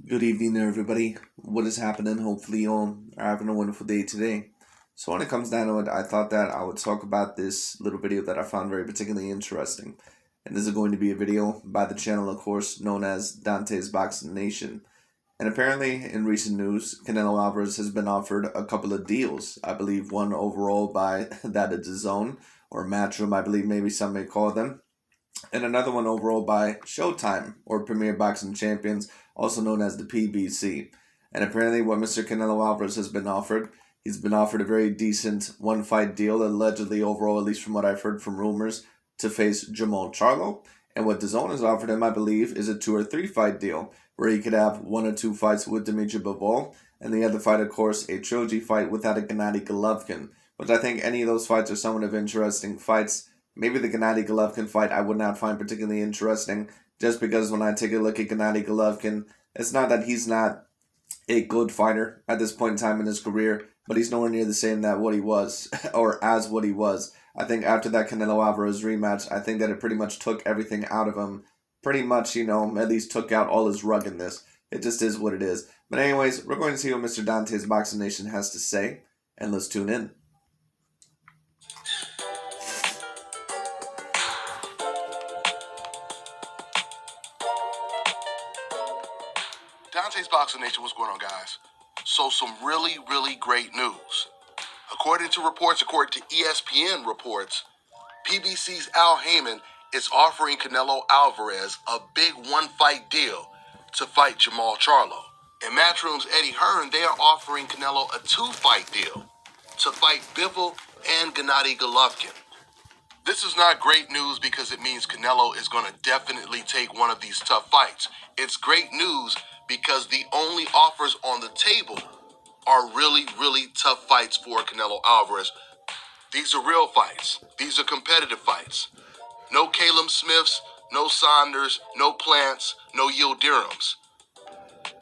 Good evening there, everybody. What is happening? Hopefully, you all are having a wonderful day today. So, when it comes down to it, I thought that I would talk about this little video that I found very particularly interesting. And this is going to be a video by the channel, of course, known as Dante's Boxing Nation. And apparently, in recent news, Canelo Alvarez has been offered a couple of deals. I believe one overall by that of DAZN or Matchroom, I believe maybe some may call them, and another one overall by Showtime, or Premier Boxing Champions, also known as the PBC. And apparently, what Mr. Canelo Alvarez has been offered, he's been offered a very decent one-fight deal, allegedly overall, at least from what I've heard from rumors, to face Jermall Charlo. And what DAZN has offered him, I believe, is a 2 or 3 fight deal, where he could have 1 or 2 fights with Dmitry Bivol, and the other fight, of course, a trilogy fight without a Gennady Golovkin, which I think any of those fights are somewhat of interesting fights. Maybe the Gennady Golovkin fight I would not find particularly interesting, just because when I take a look at Gennady Golovkin, it's not that he's not a good fighter at this point in time in his career, but he's nowhere near the same that what he was, or as what he was. I think after that Canelo Alvarez rematch, I think that it pretty much took everything out of him. Pretty much, at least took out all his ruggedness. It just is what it is. But anyways, we're going to see what Mr. Dante's Boxing Nation has to say, and let's tune in. Dante's Boxing Nation, what's going on, guys? So some really, really great news. According to ESPN reports, PBC's Al Heyman is offering Canelo Alvarez a big one-fight deal to fight Jamal Charlo. And Matchroom's Eddie Hearn, they are offering Canelo a 2-fight deal to fight Bivol and Gennady Golovkin. This is not great news because it means Canelo is going to definitely take one of these tough fights. It's great news because the only offers on the table are really, really tough fights for Canelo Alvarez. These are real fights. These are competitive fights. No Caleb Smiths, no Saunders, no Plants, no Yildirim's.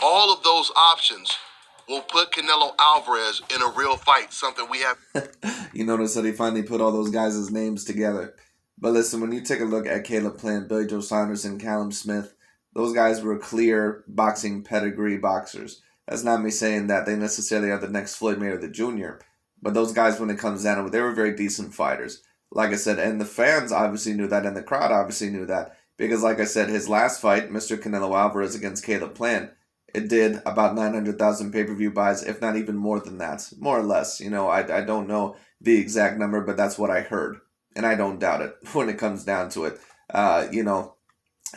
All of those options will put Canelo Alvarez in a real fight, something we have. You notice that he finally put all those guys' names together. But listen, when you take a look at Caleb Plant, Billy Joe Saunders, and Callum Smith, those guys were clear boxing pedigree boxers. That's not me saying that they necessarily are the next Floyd Mayweather Jr., but those guys, when it comes down to it, they were very decent fighters. Like I said, and the fans obviously knew that, and the crowd obviously knew that, because like I said, his last fight, Mr. Canelo Alvarez against Caleb Plant, it did about 900,000 pay-per-view buys, if not even more than that, more or less. I don't know the exact number, but that's what I heard, and I don't doubt it when it comes down to it.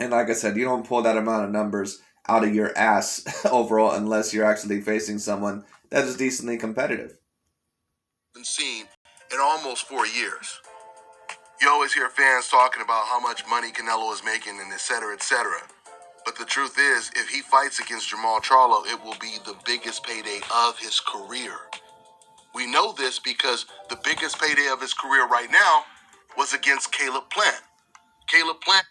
And like I said, you don't pull that amount of numbers out of your ass overall unless you're actually facing someone that is decently competitive. Been seen in almost 4 years. You always hear fans talking about how much money Canelo is making and et cetera, et cetera. But the truth is, if he fights against Jermall Charlo, it will be the biggest payday of his career. We know this because the biggest payday of his career right now was against Caleb Plant.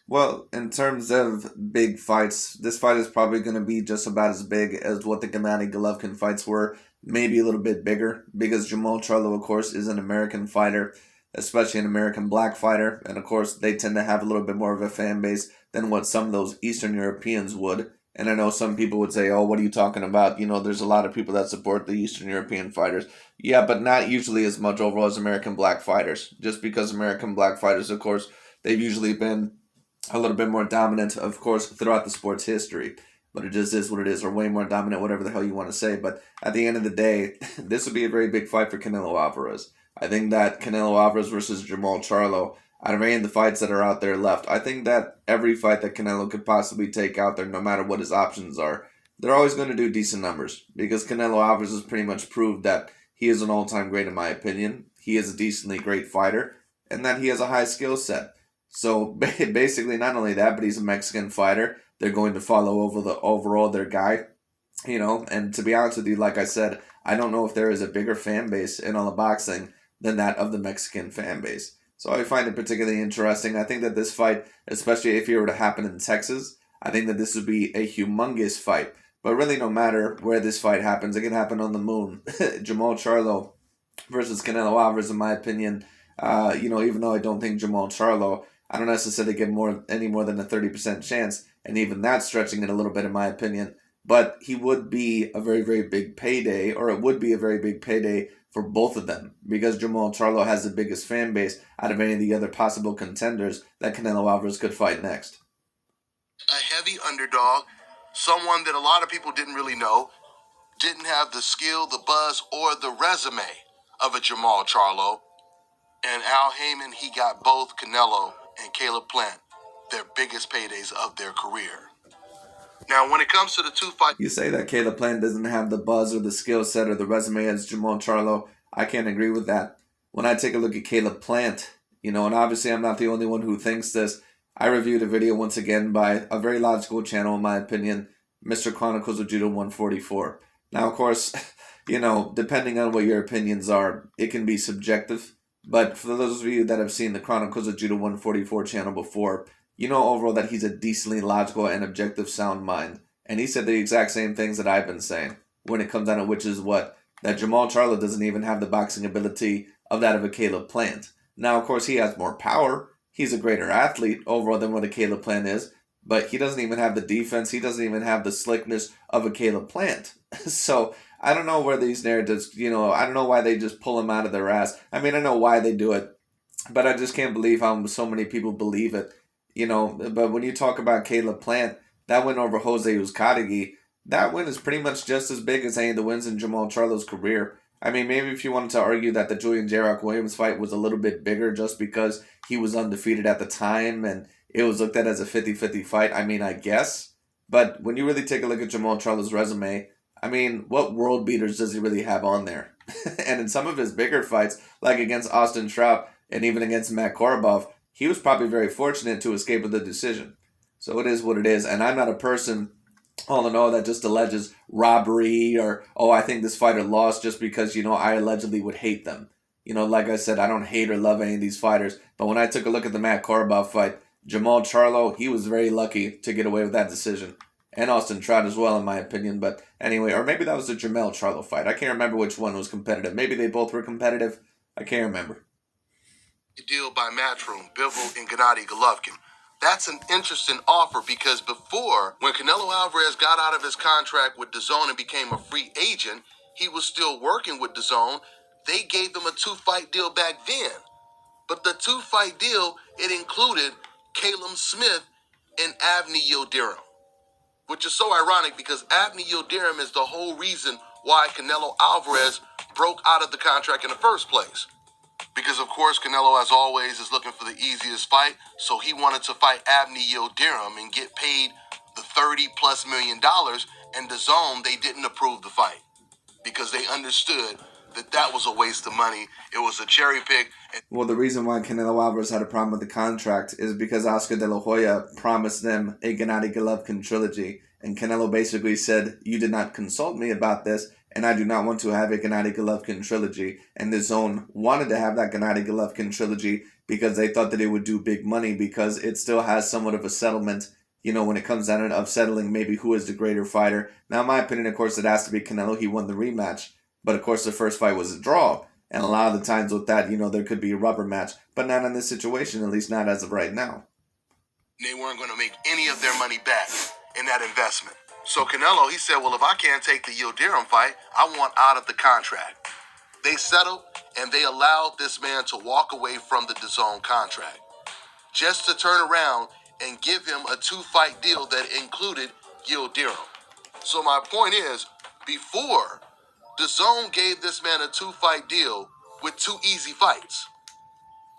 Well, in terms of big fights, this fight is probably going to be just about as big as what the Gennady Golovkin fights were, maybe a little bit bigger, because Jermall Charlo, of course, is an American fighter, especially an American black fighter, and of course, they tend to have a little bit more of a fan base than what some of those Eastern Europeans would. And I know some people would say, oh, what are you talking about? There's a lot of people that support the Eastern European fighters. Yeah, but not usually as much overall as American black fighters, just because American black fighters, of course, they've usually been a little bit more dominant, of course, throughout the sport's history. But it just is what it is, or way more dominant, whatever the hell you want to say. But at the end of the day, this would be a very big fight for Canelo Alvarez. I think that Canelo Alvarez versus Jermall Charlo, out of any of the fights that are out there left, I think that every fight that Canelo could possibly take out there, no matter what his options are, they're always going to do decent numbers. Because Canelo Alvarez has pretty much proved that he is an all-time great, in my opinion. He is a decently great fighter, and that he has a high skill set. So basically, not only that, but he's a Mexican fighter. They're going to follow overall their guy, And to be honest with you, like I said, I don't know if there is a bigger fan base in all of boxing than that of the Mexican fan base. So I find it particularly interesting. I think that this fight, especially if it were to happen in Texas, I think that this would be a humongous fight. But really, no matter where this fight happens, it can happen on the moon. Jermall Charlo versus Canelo Alvarez, in my opinion, even though I don't think Jermall Charlo, I don't necessarily give any more than a 30% chance, and even that's stretching it a little bit in my opinion. but he would be a very, very big payday, or it would be a very big payday for both of them, because Jermall Charlo has the biggest fan base out of any of the other possible contenders that Canelo Alvarez could fight next. A heavy underdog, someone that a lot of people didn't really know, didn't have the skill, the buzz, or the resume of a Jermall Charlo. And Al Haymon, he got both Canelo and Caleb Plant their biggest paydays of their career. Now, when it comes to the two fights... You say that Caleb Plant doesn't have the buzz or the skill set or the resume as Jermall Charlo. I can't agree with that. When I take a look at Caleb Plant, and obviously I'm not the only one who thinks this, I reviewed a video once again by a very logical channel, in my opinion, Mr. Chronicles of Judo 144. Now, of course, depending on what your opinions are, it can be subjective. But for those of you that have seen the Chronicles of Judo 144 channel before, you know overall that he's a decently logical and objective sound mind. And he said the exact same things that I've been saying when it comes down to which is what. That Jermall Charlo doesn't even have the boxing ability of that of a Caleb Plant. Now, of course, he has more power. He's a greater athlete overall than what a Caleb Plant is. But he doesn't even have the defense. He doesn't even have the slickness of a Caleb Plant. So I don't know where these narratives, I don't know why they just pull him out of their ass. I mean, I know why they do it. But I just can't believe how so many people believe it. But when you talk about Caleb Plant, that win over Jose Uzcategui, that win is pretty much just as big as any of the wins in Jermall Charlo's career. I mean, maybe if you wanted to argue that the Julian J-Rock Williams fight was a little bit bigger just because he was undefeated at the time and it was looked at as a 50-50 fight, I mean, I guess. But when you really take a look at Jermall Charlo's resume, I mean, what world beaters does he really have on there? And in some of his bigger fights, like against Austin Trout and even against Matt Korobov, he was probably very fortunate to escape with a decision. So it is what it is. And I'm not a person, all in all, that just alleges robbery or, I think this fighter lost just because, I allegedly would hate them. Like I said, I don't hate or love any of these fighters. But when I took a look at the Matt Korobov fight, Jermall Charlo, he was very lucky to get away with that decision. And Austin Trout as well, in my opinion. But anyway, or maybe that was the Jermall Charlo fight. I can't remember which one was competitive. Maybe they both were competitive. I can't remember. Deal by Matchroom, Bivol, and Gennady Golovkin. That's an interesting offer because before, when Canelo Alvarez got out of his contract with DAZN and became a free agent, he was still working with DAZN. They gave him a 2-fight deal back then. But the 2-fight deal, it included Caleb Smith and Avni Yildirim, which is so ironic because Avni Yildirim is the whole reason why Canelo Alvarez broke out of the contract in the first place. Because, of course, Canelo, as always, is looking for the easiest fight, so he wanted to fight Avni Yildirim and get paid the $30+ million, and DAZN, they didn't approve the fight because they understood that was a waste of money. It was a cherry pick. Well, the reason why Canelo Alvarez had a problem with the contract is because Oscar De La Hoya promised them a Gennady Golovkin trilogy, and Canelo basically said, you did not consult me about this, and I do not want to have a Gennady Golovkin trilogy. And DAZN wanted to have that Gennady Golovkin trilogy because they thought that it would do big money because it still has somewhat of a settlement, when it comes down to settling maybe who is the greater fighter. Now, in my opinion, of course, it has to be Canelo. He won the rematch. But, of course, the first fight was a draw. And a lot of the times with that, there could be a rubber match. But not in this situation, at least not as of right now. They weren't going to make any of their money back in that investment. So Canelo, he said, well, if I can't take the Yildirim fight, I want out of the contract. They settled, and they allowed this man to walk away from the DAZN contract just to turn around and give him a 2-fight deal that included Yildirim. So my point is, before, DAZN gave this man a 2-fight deal with 2 easy fights.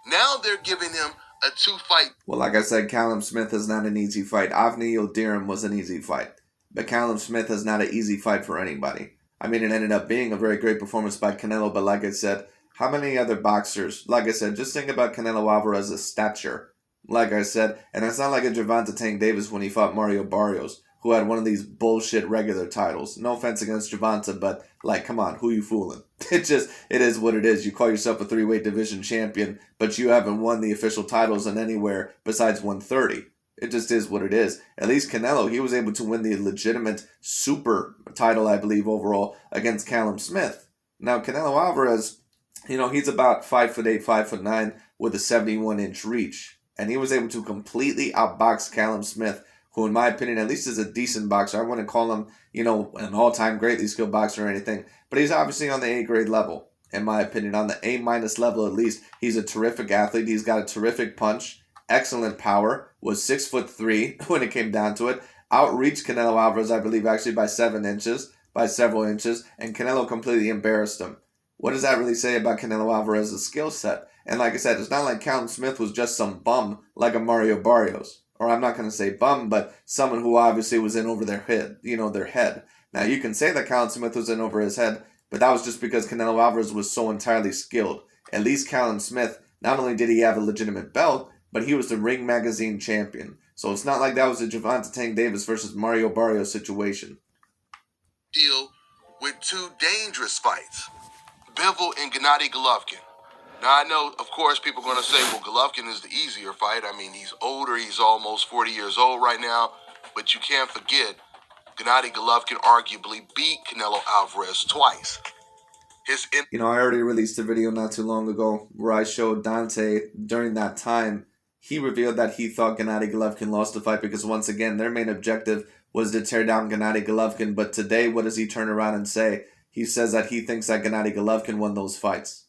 Now they're giving him a 2-fight... Well, like I said, Callum Smith is not an easy fight. Avni Yildirim was an easy fight. But Callum Smith is not an easy fight for anybody. I mean, it ended up being a very great performance by Canelo, but like I said, how many other boxers, like I said, just think about Canelo Alvarez's stature. Like I said, and it's not like a Gervonta Tank Davis when he fought Mario Barrios, who had one of these bullshit regular titles. No offense against Gervonta, but, come on, who you fooling? It is what it is. You call yourself a 3-weight division champion, but you haven't won the official titles in anywhere besides 130. It just is what it is. At least Canelo, he was able to win the legitimate super title, I believe, overall against Callum Smith. Now, Canelo Alvarez, he's about 5'8", 5'9", with a 71-inch reach. And he was able to completely outbox Callum Smith, who in my opinion at least is a decent boxer. I wouldn't call him, an all-time greatly skilled boxer or anything, but he's obviously on the A grade level, in my opinion. On the A minus level at least, he's a terrific athlete. He's got a terrific punch, excellent power, was 6'3" when it came down to it, outreached Canelo Alvarez, I believe, actually by several inches, and Canelo completely embarrassed him. What does that really say about Canelo Alvarez's skill set? And like I said, it's not like Callum Smith was just some bum like a Mario Barrios. Or I'm not going to say bum, but someone who obviously was in over their head, their head. Now, you can say that Callum Smith was in over his head, but that was just because Canelo Alvarez was so entirely skilled. At least Callum Smith, not only did he have a legitimate belt, but he was the Ring Magazine champion. So it's not like that was a Gervonta Tank Davis versus Mario Barrios situation. Deal with two dangerous fights. Bivol and Gennady Golovkin. Now, I know, of course, people are going to say, well, Golovkin is the easier fight. I mean, he's older. He's almost 40 years old right now. But you can't forget, Gennady Golovkin arguably beat Canelo Alvarez twice. I already released a video not too long ago where I showed Dante during that time. He revealed that he thought Gennady Golovkin lost the fight because, once again, their main objective was to tear down Gennady Golovkin. But today, what does he turn around and say? He says that he thinks that Gennady Golovkin won those fights.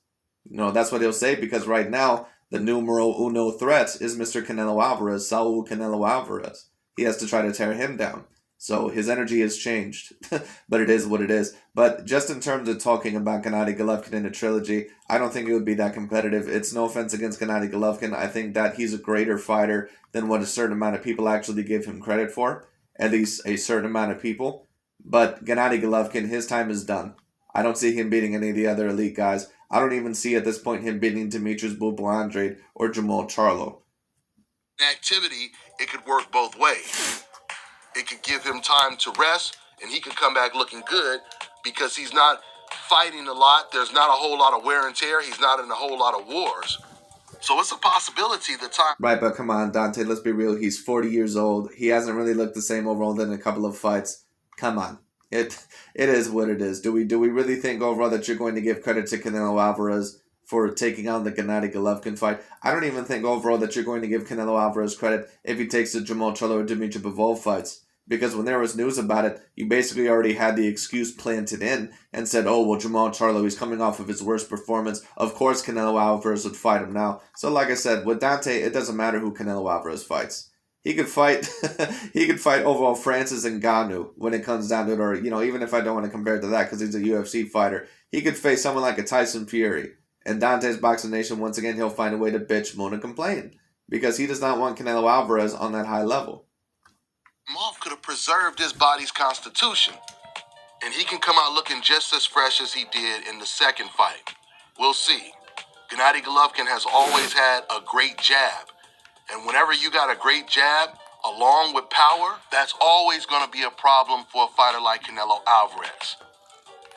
That's what he'll say because right now, the numero uno threat is Mr. Canelo Alvarez, Saul Canelo Alvarez. He has to try to tear him down. So his energy has changed, but it is what it is. But just in terms of talking about Gennady Golovkin in a trilogy, I don't think it would be that competitive. It's no offense against Gennady Golovkin. I think that he's a greater fighter than what a certain amount of people actually give him credit for, at least a certain amount of people. But Gennady Golovkin, his time is done. I don't see him beating any of the other elite guys. I don't even see at this point him beating Dmitry Bivol or Jermall Charlo. Activity, it could work both ways. It could give him time to rest, and he could come back looking good because he's not fighting a lot. There's not a whole lot of wear and tear. He's not in a whole lot of wars. So it's a possibility that time... Right, but come on, Dante, let's be real. He's 40 years old. He hasn't really looked the same overall in a couple of fights. Come on. It is what it is. Do we really think overall that you're going to give credit to Canelo Alvarez for taking on the Gennady Golovkin fight? I don't even think overall that you're going to give Canelo Alvarez credit if he takes the Jermall Charlo or Dmitry Bivol fights. Because when there was news about it, you basically already had the excuse planted in and said, oh, well, Jermall Charlo, he's coming off of his worst performance. Of course Canelo Alvarez would fight him now. So like I said, with Dante, it doesn't matter who Canelo Alvarez fights. He could fight overall Francis Ngannou when it comes down to it, or, even if I don't want to compare it to that because he's a UFC fighter, he could face someone like a Tyson Fury. And Dante's Boxing Nation, once again, he'll find a way to bitch, moan, and complain because he does not want Canelo Alvarez on that high level. Jamal could have preserved his body's constitution, and he can come out looking just as fresh as he did in the second fight. We'll see. Gennady Golovkin has always had a great jab, and whenever you got a great jab along with power, that's always going to be a problem for a fighter like Canelo Alvarez.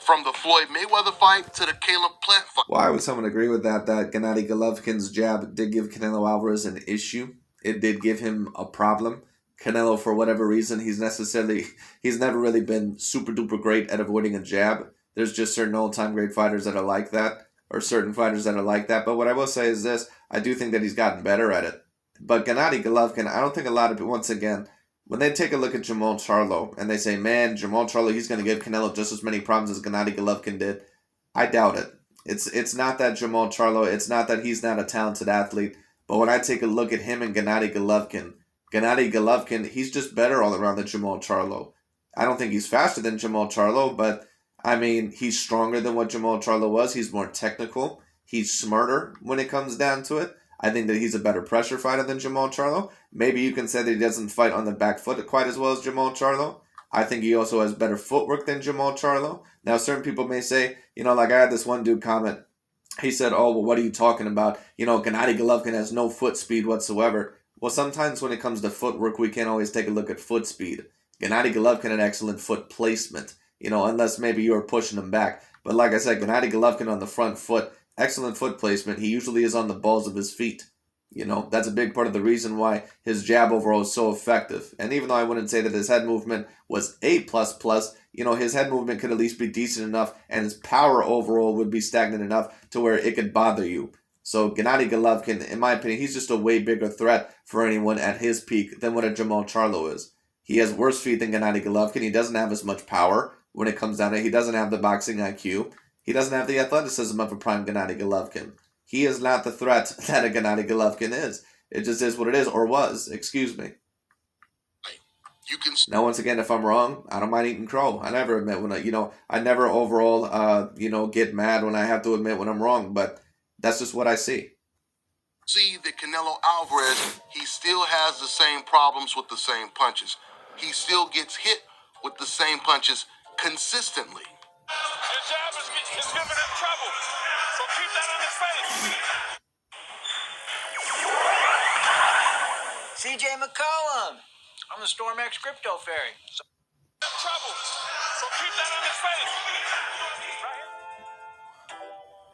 From the Floyd Mayweather fight to the Caleb Plant fight. Well, I would somewhat agree with that Gennady Golovkin's jab did give Canelo Alvarez an issue. It did give him a problem. Canelo, for whatever reason, he's never really been super duper great at avoiding a jab. There's just certain all-time great fighters that are like that, or certain fighters that are like that. But what I will say is this, I do think that he's gotten better at it. But Gennady Golovkin, I don't think a lot of people, once again, when they take a look at Jermall Charlo and they say, man, Jermall Charlo, he's going to give Canelo just as many problems as Gennady Golovkin did, I doubt it. It's not that Jermall Charlo, it's not that he's not a talented athlete, but when I take a look at him and Gennady Golovkin, he's just better all around than Jermall Charlo. I don't think he's faster than Jermall Charlo, but, I mean, he's stronger than what Jermall Charlo was. He's more technical. He's smarter when it comes down to it. I think that he's a better pressure fighter than Jermall Charlo. Maybe you can say that he doesn't fight on the back foot quite as well as Jermall Charlo. I think he also has better footwork than Jermall Charlo. Now, certain people may say, like I had this one dude comment. He said, oh, well, what are you talking about? Gennady Golovkin has no foot speed whatsoever. Well, sometimes when it comes to footwork, we can't always take a look at foot speed. Gennady Golovkin had excellent foot placement, unless maybe you were pushing him back. But like I said, Gennady Golovkin on the front foot, excellent foot placement. He usually is on the balls of his feet. That's a big part of the reason why his jab overall is so effective. And even though I wouldn't say that his head movement was A++, his head movement could at least be decent enough, and his power overall would be stagnant enough to where it could bother you. So Gennady Golovkin, in my opinion, he's just a way bigger threat for anyone at his peak than what a Jermall Charlo is. He has worse feet than Gennady Golovkin. He doesn't have as much power when it comes down to it. He doesn't have the boxing IQ. He doesn't have the athleticism of a prime Gennady Golovkin. He is not the threat that a Gennady Golovkin is. It just is what it is, or was. Excuse me. You can. Now, once again, if I'm wrong, I don't mind eating crow. I never admit when I never overall, get mad when I have to admit when I'm wrong. But that's just what I see. See that Canelo Alvarez, he still has the same problems with the same punches. He still gets hit with the same punches consistently. Your jab is giving him trouble, so keep that on his face. CJ McCollum on the StormX Crypto Ferry. Trouble, so keep that on his face.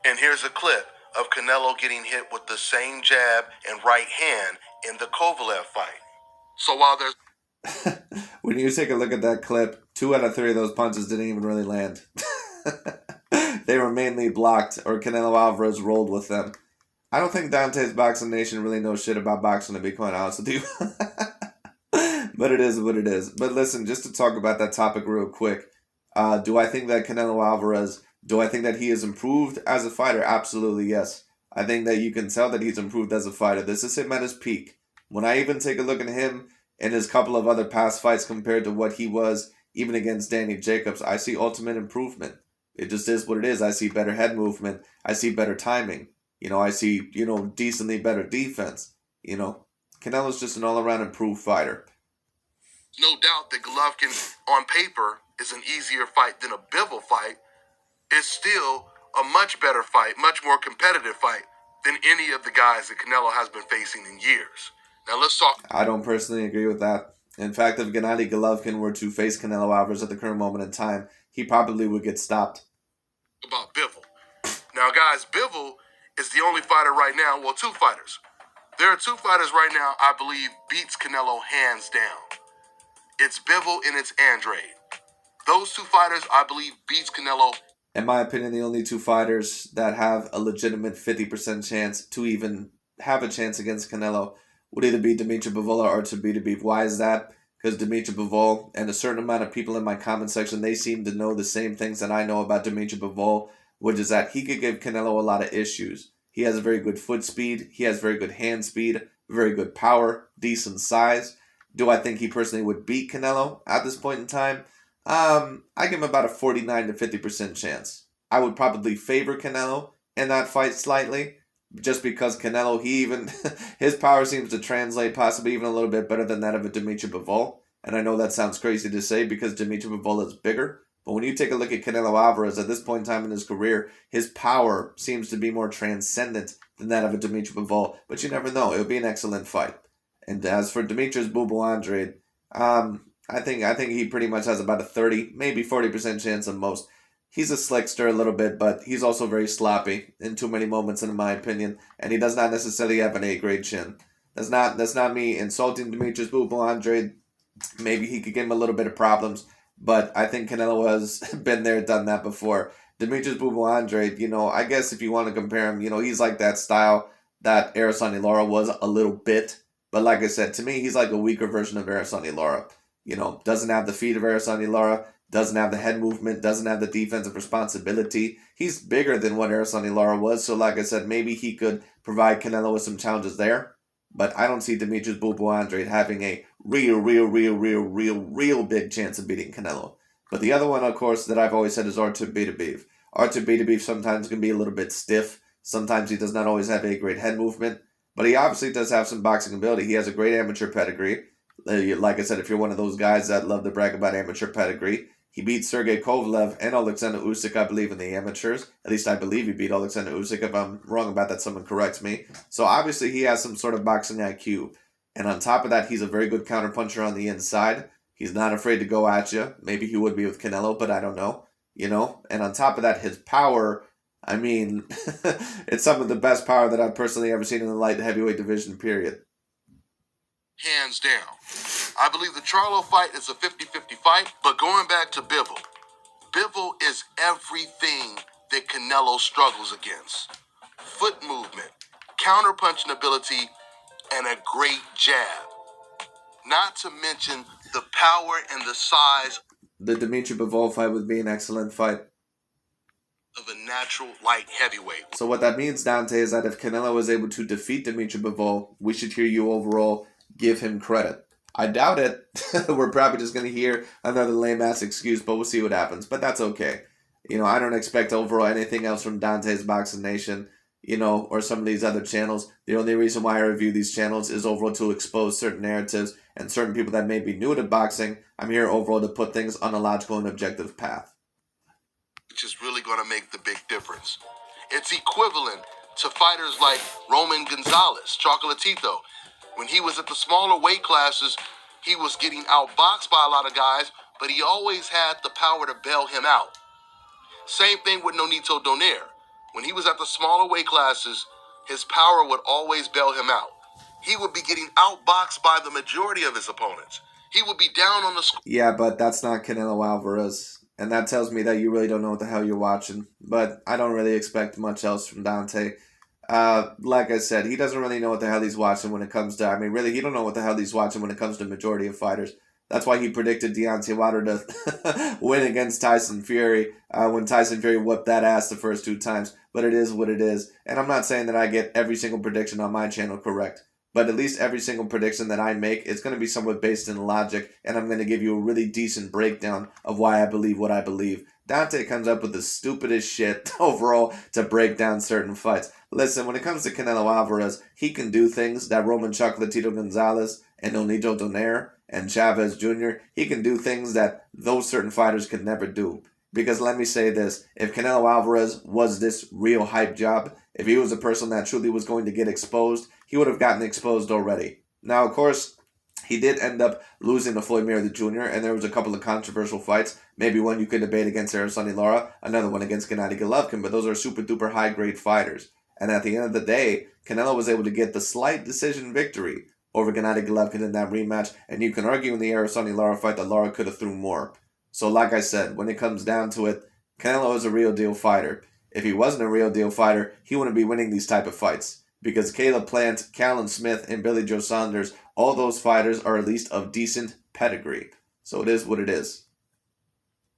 And here's a clip of Canelo getting hit with the same jab and right hand in the Kovalev fight. So while there's When you take a look at that clip, 2 out of 3 of those punches didn't even really land. They were mainly blocked, or Canelo Alvarez rolled with them. I don't think Dante's Boxing Nation really knows shit about boxing, to be quite honest with you. But it is what it is. But listen, just to talk about that topic real quick, do I think that Canelo Alvarez, do I think that he has improved as a fighter? Absolutely, yes. I think that you can tell that he's improved as a fighter. This is him at his peak. When I even take a look at him in his couple of other past fights compared to what he was even against Danny Jacobs, I see ultimate improvement. It just is what it is. I see better head movement. I see better timing. I see, decently better defense. Canelo's just an all-around improved fighter. no doubt that Golovkin on paper is an easier fight than a Bivol fight, it's still a much better fight, much more competitive fight than any of the guys that Canelo has been facing in years. Now let's talk. I don't personally agree with that. In fact, if Gennady Golovkin were to face Canelo Alvarez at the current moment in time, he probably would get stopped. About Bivol. Now, guys, Bivol is the only fighter right now, well, 2 fighters. There are 2 fighters right now I believe beats Canelo hands down. It's Bivol and it's Andrade. Those 2 fighters I believe beats Canelo. In my opinion, the only 2 fighters that have a legitimate 50% chance to even have a chance against Canelo would either be Dmitry Bivol or Dmitry Bivol. Why is that? Because Dmitry Bivol and a certain amount of people in my comment section, they seem to know the same things that I know about Dmitry Bivol, which is that he could give Canelo a lot of issues. He has very good foot speed. He has very good hand speed, very good power, decent size. Do I think he personally would beat Canelo at this point in time? I give him about a 49 to 50% chance. I would probably favor Canelo in that fight slightly, just because Canelo, his power seems to translate possibly even a little bit better than that of a Dmitry Bivol. And I know that sounds crazy to say because Dmitry Bivol is bigger. But when you take a look at Canelo Alvarez at this point in time in his career, his power seems to be more transcendent than that of a Dmitry Bivol. But you never know. It would be an excellent fight. And as for Dimitri's Bivol Andrade, I think he pretty much has about a 30, maybe 40% chance at most. He's a slickster a little bit, but he's also very sloppy in too many moments, in my opinion. And he does not necessarily have an A-grade chin. That's not me insulting Dimitri's Bivol Andrade. Maybe he could give him a little bit of problems, but I think Canelo has been there, done that before. Dimitri's Bivol Andrade, I guess if you want to compare him, he's like that style that Arasani Lara was a little bit. But like I said, to me, he's like a weaker version of Arasani Lara. Doesn't have the feet of Arasani Lara, doesn't have the head movement, doesn't have the defensive responsibility. He's bigger than what Arasani Lara was, so like I said, maybe he could provide Canelo with some challenges there. But I don't see Dimitri's Bivol Andrade having a real big chance of beating Canelo. But the other one, of course, that I've always said is Artur Beterbiev. Artur Beterbiev sometimes can be a little bit stiff. Sometimes he does not always have a great head movement. But he obviously does have some boxing ability. He has a great amateur pedigree. Like I said, if you're one of those guys that love to brag about amateur pedigree, he beat Sergey Kovalev and Alexander Usyk, I believe, in the amateurs. At least I believe he beat Alexander Usyk. If I'm wrong about that, someone corrects me. So obviously he has some sort of boxing IQ. And on top of that, he's a very good counterpuncher on the inside. He's not afraid to go at you. Maybe he would be with Canelo, but I don't know. And on top of that, his power, it's some of the best power that I've personally ever seen in the light heavyweight division, period. Hands down. I believe the Charlo fight is a 50-50 fight, but going back to Bivol, Bivol is everything that Canelo struggles against. Foot movement, counter-punching ability, and a great jab. Not to mention the power and the size The Dmitry Bivol fight would be an excellent fight. of a natural light heavyweight. So what that means, Dante, is that if Canelo was able to defeat Dmitry Bivol, we should hear you overall give him credit. I doubt it. We're probably just going to hear another lame-ass excuse, but we'll see what happens. But that's okay. I don't expect overall anything else from Dante's Boxing Nation, or some of these other channels. The only reason why I review these channels is overall to expose certain narratives and certain people that may be new to boxing. I'm here overall to put things on a logical and objective path. Which is really going to make the big difference. It's equivalent to fighters like Roman Gonzalez, Chocolatito. When he was at the smaller weight classes, he was getting outboxed by a lot of guys, but he always had the power to bail him out. Same thing with Nonito Donaire. When he was at the smaller weight classes, his power would always bail him out. He would be getting outboxed by the majority of his opponents. He would be down on the score. Yeah, but that's not Canelo Alvarez. And that tells me that you really don't know what the hell you're watching. But I don't really expect much else from Dante. Like I said, he doesn't really know what the hell he's watching when it comes to... really, he don't know what the hell he's watching when it comes to majority of fighters. That's why he predicted Deontay Wilder to win against Tyson Fury when Tyson Fury whooped that ass the first 2 times. But it is what it is. And I'm not saying that I get every single prediction on my channel correct. But at least every single prediction that I make is going to be somewhat based in logic, and I'm going to give you a really decent breakdown of why I believe what I believe. Dante comes up with the stupidest shit overall to break down certain fights. Listen, when it comes to Canelo Alvarez, he can do things that Roman Chocolatito Gonzalez and Nonito Donaire and Chavez Jr., he can do things that those certain fighters could never do. Because let me say this, if Canelo Alvarez was this real hype job, if he was a person that truly was going to get exposed, he would have gotten exposed already. Now, of course, he did end up losing to Floyd Mayweather Jr., and there was a couple of controversial fights. Maybe one you could debate against Araceli Lara, another one against Gennady Golovkin, but those are super-duper high-grade fighters. And at the end of the day, Canelo was able to get the slight decision victory over Gennady Golovkin in that rematch, and you can argue in the Araceli Lara fight that Lara could have threw more. So like I said, when it comes down to it, Canelo is a real deal fighter. If he wasn't a real deal fighter, he wouldn't be winning these type of fights. Because Caleb Plant, Callum Smith, and Billy Joe Saunders, all those fighters are at least of decent pedigree. So it is what it is.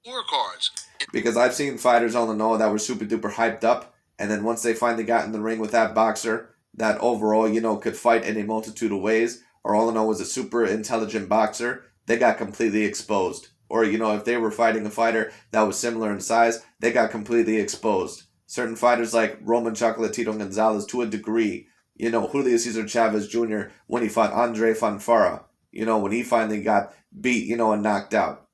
Scorecards. Because I've seen fighters on the know that were super duper hyped up, and then once they finally got in the ring with that boxer, that overall, could fight in a multitude of ways, or all in all was a super intelligent boxer, they got completely exposed. Or, if they were fighting a fighter that was similar in size, they got completely exposed. Certain fighters like Roman Chocolatito Gonzalez, to a degree, Julio Cesar Chavez Jr., when he fought Andre Fonfara, when he finally got beat, and knocked out,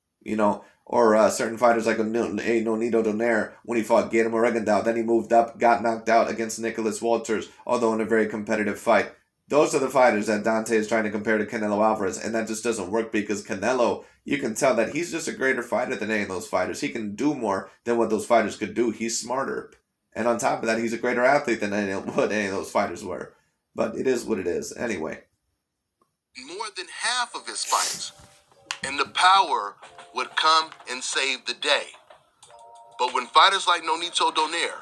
or certain fighters like Nonito Donaire, when he fought Gator Morgenthau, then he moved up, got knocked out against Nicholas Walters, although in a very competitive fight. Those are the fighters that Dante is trying to compare to Canelo Alvarez, and that just doesn't work because Canelo, you can tell that he's just a greater fighter than any of those fighters. He can do more than what those fighters could do. He's smarter. And on top of that, he's a greater athlete than what any of those fighters were. But it is what it is. Anyway. More than half of his fights. And the power would come and save the day. But when fighters like Nonito Donaire,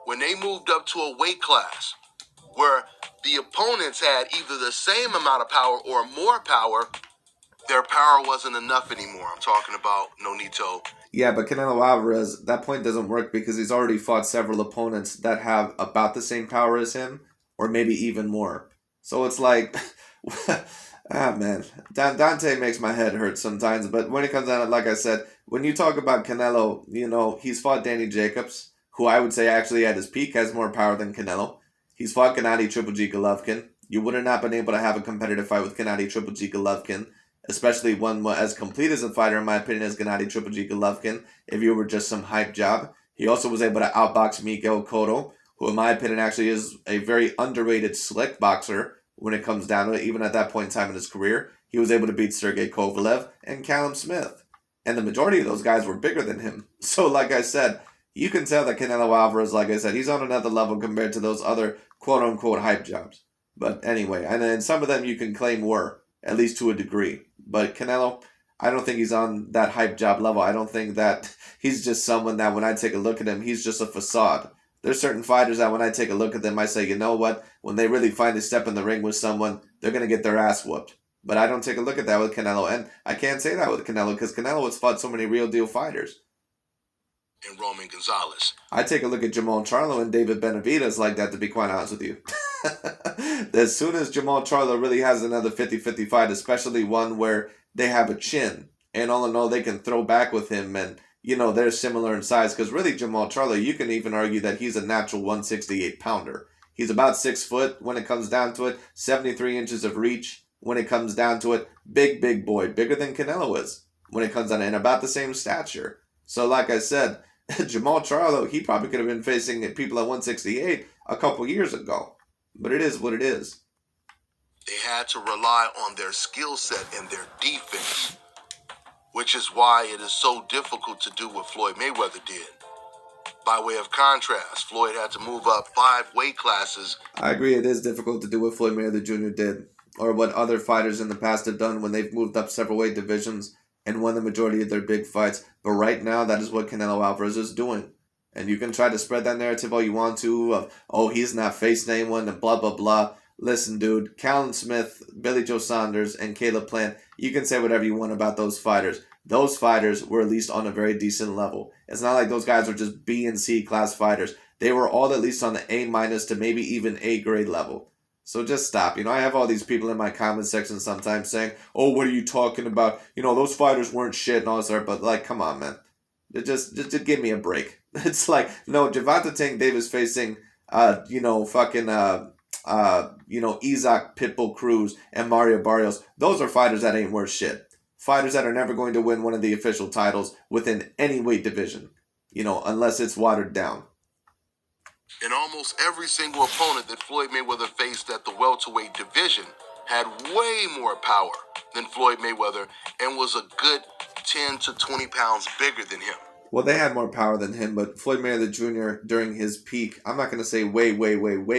when they moved up to a weight class where the opponents had either the same amount of power or more power, their power wasn't enough anymore. I'm talking about Nonito. Yeah, but Canelo Alvarez, that point doesn't work because he's already fought several opponents that have about the same power as him, or maybe even more. So it's like, man, Dante makes my head hurt sometimes. But when it comes down to, like I said, when you talk about Canelo, he's fought Danny Jacobs, who I would say actually at his peak has more power than Canelo. He's fought Gennady Triple G Golovkin. You would have not been able to have a competitive fight with Gennady Triple G Golovkin, especially one as complete as a fighter, in my opinion, as Gennady Triple G Golovkin, if you were just some hype job. He also was able to outbox Miguel Cotto, who in my opinion actually is a very underrated slick boxer when it comes down to it. Even at that point in time in his career, he was able to beat Sergey Kovalev and Callum Smith. And the majority of those guys were bigger than him. So like I said, you can tell that Canelo Alvarez, like I said, he's on another level compared to those other quote-unquote hype jobs. But anyway, and then some of them you can claim were, at least to a degree. But Canelo, I don't think he's on that hype job level. I don't think that he's just someone that when I take a look at him, he's just a facade. There's certain fighters that when I take a look at them, I say, you know what? When they really finally step in the ring with someone, they're going to get their ass whooped. But I don't take a look at that with Canelo, and I can't say that with Canelo because Canelo has fought so many real deal fighters. And Roman Gonzalez. I take a look at Jermall Charlo and David Benavidez like that, to be quite honest with you. As soon as Jermall Charlo really has another 50-50 fight, especially one where they have a chin, and all in all, they can throw back with him, and, you know, they're similar in size, because really Jermall Charlo, you can even argue that he's a natural 168-pounder. He's about 6 foot when it comes down to it, 73 inches of reach when it comes down to it. Big boy, bigger than Canelo is when it comes down to it, and about the same stature. So like I said, Jermall Charlo, he probably could have been facing people at 168 a couple years ago. But it is what it is. They had to rely on their skill set and their defense, which is why it is so difficult to do what Floyd Mayweather did. By way of contrast, Floyd had to move up 5 weight classes. I agree, it is difficult to do what Floyd Mayweather Jr. did, or what other fighters in the past have done when they've moved up several weight divisions and won the majority of their big fights. But right now, that is what Canelo Alvarez is doing. And you can try to spread that narrative all you want to of, oh, he's not facing anyone and blah, blah, blah. Listen, dude, Callum Smith, Billy Joe Saunders, and Caleb Plant, you can say whatever you want about those fighters. Those fighters were at least on a very decent level. It's not like those guys were just B and C class fighters. They were all at least on the A- to maybe even A grade level. So just stop. You know, I have all these people in my comment section sometimes saying, oh, what are you talking about? You know, those fighters weren't shit and all this stuff. But, like, come on, man. Just give me a break. It's like, no, Gervonta Tank Davis facing, Isaac Pitbull Cruz and Mario Barrios. Those are fighters that ain't worth shit. Fighters that are never going to win one of the official titles within any weight division. You know, unless it's watered down. And almost every single opponent that Floyd Mayweather faced at the welterweight division had way more power than Floyd Mayweather and was a good 10 to 20 pounds bigger than him. Well, they had more power than him, but Floyd Mayweather Jr. during his peak, I'm not going to say way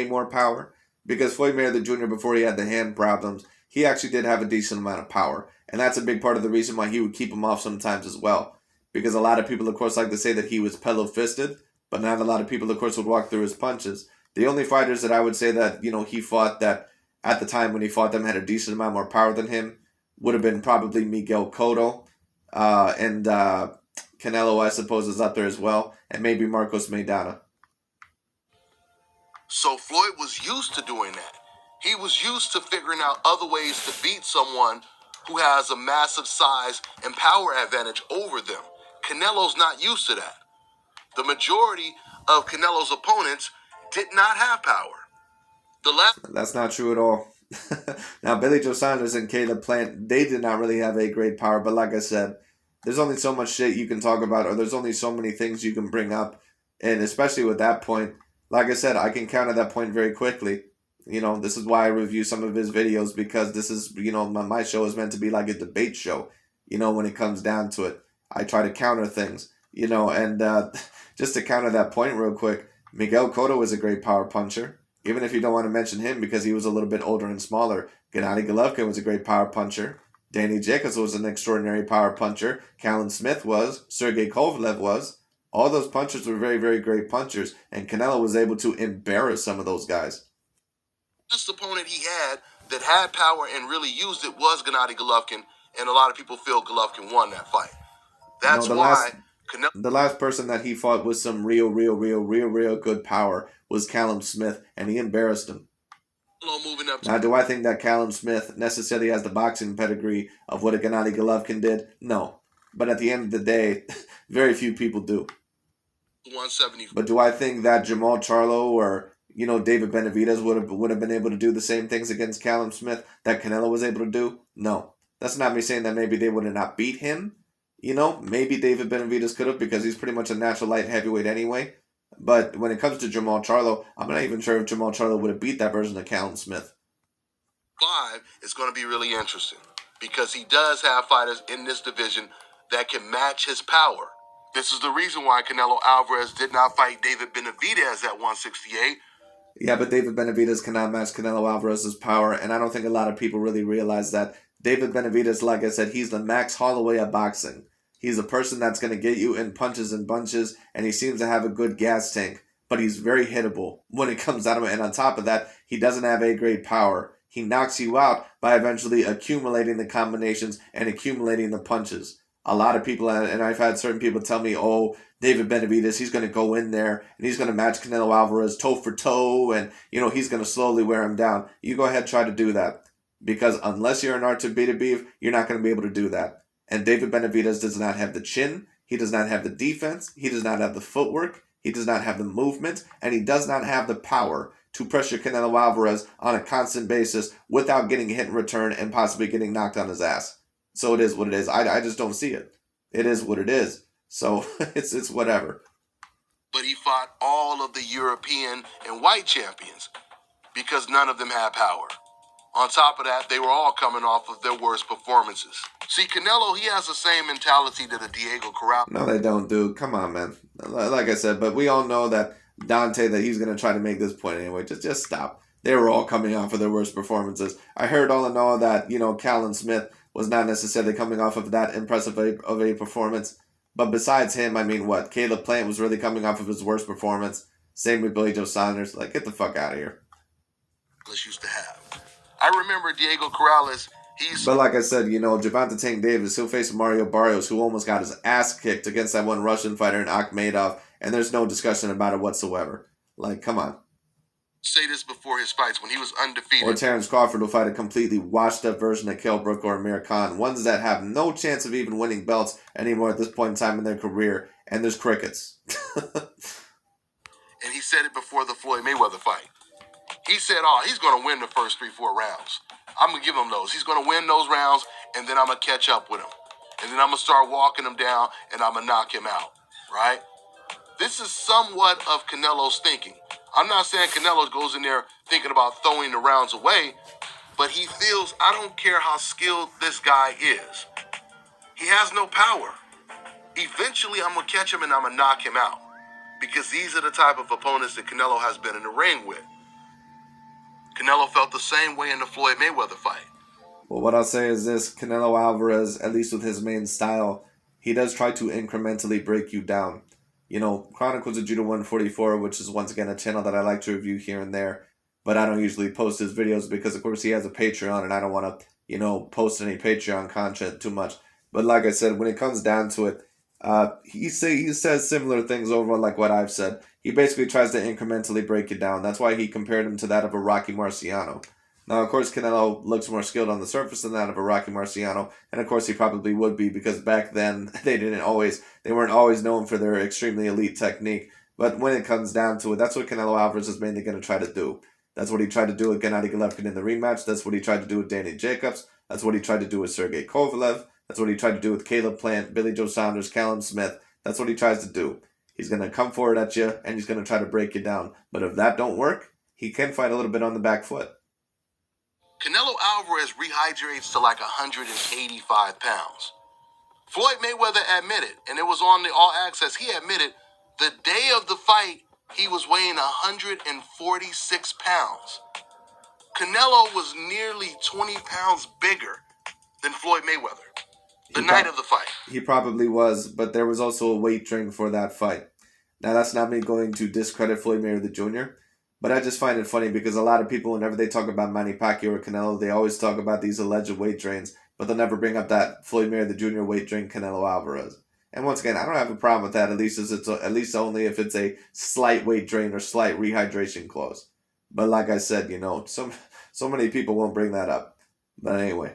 more power, because Floyd Mayweather Jr., before he had the hand problems, he actually did have a decent amount of power. And that's a big part of the reason why he would keep him off sometimes as well. Because a lot of people, of course, like to say that he was pillow-fisted, but not a lot of people, of course, would walk through his punches. The only fighters that I would say that, you know, he fought that at the time when he fought them had a decent amount more power than him would have been probably Miguel Cotto, and Canelo, I suppose, is up there as well, and maybe Marcos Maidana. So Floyd was used to doing that. He was used to figuring out other ways to beat someone who has a massive size and power advantage over them. Canelo's not used to that. The majority of Canelo's opponents did not have power. That's not true at all. Now, Billy Joe Saunders and Caleb Plant, they did not really have a great power, but like I said, there's only so much shit you can talk about, or there's only so many things you can bring up, and especially with that point, like I said, I can counter that point very quickly. You know, this is why I review some of his videos, because this is, you know, my show is meant to be like a debate show, you know, when it comes down to it. I try to counter things, you know, and just to counter that point real quick, Miguel Cotto was a great power puncher. Even if you don't want to mention him because he was a little bit older and smaller. Gennady Golovkin was a great power puncher. Danny Jacobs was an extraordinary power puncher. Callum Smith was. Sergey Kovalev was. All those punchers were very great punchers, and Canelo was able to embarrass some of those guys. This opponent he had that had power and really used it was Gennady Golovkin, and a lot of people feel Golovkin won that fight. That's why the last person that he fought with some real good power was Callum Smith, and he embarrassed him. Now, do I think that Callum Smith necessarily has the boxing pedigree of what a Gennady Golovkin did? No. But at the end of the day, very few people do. 170. But do I think that Jermall Charlo or, you know, David Benavidez would have been able to do the same things against Callum Smith that Canelo was able to do? No. That's not me saying that maybe they would have not beat him. You know, maybe David Benavidez could have, because he's pretty much a natural light heavyweight anyway. But when it comes to Jermall Charlo, I'm not even sure if Jermall Charlo would have beat that version of Callum Smith. 5 is going to be really interesting, because he does have fighters in this division that can match his power. This is the reason why Canelo Alvarez did not fight David Benavidez at 168. Yeah, but David Benavidez cannot match Canelo Alvarez's power, and I don't think a lot of people really realize that. David Benavidez, like I said, he's the Max Holloway of boxing. He's a person that's going to get you in punches and bunches, and he seems to have a good gas tank, but he's very hittable when it comes out of it. And on top of that, he doesn't have A-grade power. He knocks you out by eventually accumulating the combinations and accumulating the punches. A lot of people, and I've had certain people tell me, oh, David Benavidez, he's going to go in there and he's going to match Canelo Alvarez toe for toe, and he's going to slowly wear him down. You go ahead, try to do that, because unless you're an Artur Beterbiev, you're not going to be able to do that. And David Benavidez does not have the chin, he does not have the defense, he does not have the footwork, he does not have the movement, and he does not have the power to pressure Canelo Alvarez on a constant basis without getting hit in return and possibly getting knocked on his ass. So it is what it is. I just don't see it. It is what it is. So it's whatever. But he fought all of the European and white champions because none of them had power. On top of that, they were all coming off of their worst performances. See, Canelo, he has the same mentality that a Diego Corral. No, they don't, dude. Come on, man. Like I said, but we all know that Dante, that he's going to try to make this point anyway. Just stop. They were all coming off of their worst performances. I heard all in all that, Callum Smith was not necessarily coming off of that impressive of a performance. But besides him, I mean, what? Caleb Plant was really coming off of his worst performance. Same with Billy Joe Saunders. Like, get the fuck out of here. Used to have. I remember Diego Corrales. But like I said, Gervonta Tank Davis, he'll face Mario Barrios, who almost got his ass kicked against that one Russian fighter in Akhmedov, and there's no discussion about it whatsoever. Like, come on. Say this before his fights when he was undefeated. Or Terrence Crawford will fight a completely washed-up version of Kell Brook or Amir Khan, ones that have no chance of even winning belts anymore at this point in time in their career, and there's crickets. And he said it before the Floyd Mayweather fight. He said, he's going to win the first 3-4 rounds. I'm going to give him those. He's going to win those rounds, and then I'm going to catch up with him. And then I'm going to start walking him down, and I'm going to knock him out, right? This is somewhat of Canelo's thinking. I'm not saying Canelo goes in there thinking about throwing the rounds away, but he feels, I don't care how skilled this guy is. He has no power. Eventually, I'm going to catch him, and I'm going to knock him out. Because these are the type of opponents that Canelo has been in the ring with. Canelo felt the same way in the Floyd Mayweather fight. Well, what I'll say is this: Canelo Alvarez, at least with his main style, he does try to incrementally break you down. Chronicles of Judo 144, which is once again a channel that I like to review here and there, but I don't usually post his videos because, of course, he has a Patreon, and I don't want to, post any Patreon content too much. But like I said, when it comes down to it, he says similar things over like what I've said. He basically tries to incrementally break it down. That's why he compared him to that of a Rocky Marciano. Now, of course, Canelo looks more skilled on the surface than that of a Rocky Marciano, and of course he probably would be, because back then they weren't always known for their extremely elite technique. But when it comes down to it, that's what Canelo Alvarez is mainly going to try to do. That's what he tried to do with Gennady Golovkin in the rematch. That's what he tried to do with Danny Jacobs. That's what he tried to do with Sergey Kovalev. That's what he tried to do with Caleb Plant, Billy Joe Saunders, Callum Smith. That's what he tries to do. He's going to come forward at you, and he's going to try to break you down. But if that don't work, he can fight a little bit on the back foot. Canelo Alvarez rehydrates to like 185 pounds. Floyd Mayweather admitted, and it was on the All Access, he admitted the day of the fight, he was weighing 146 pounds. Canelo was nearly 20 pounds bigger than Floyd Mayweather the night of the fight. He probably was, but there was also a weight drink for that fight. Now, that's not me going to discredit Floyd Mayweather Jr., but I just find it funny because a lot of people, whenever they talk about Manny Pacquiao or Canelo, they always talk about these alleged weight drains, but they'll never bring up that Floyd Mayweather Jr. weight drain Canelo Alvarez. And once again, I don't have a problem with that, at least only if it's a slight weight drain or slight rehydration clause. But like I said, so many people won't bring that up. But anyway.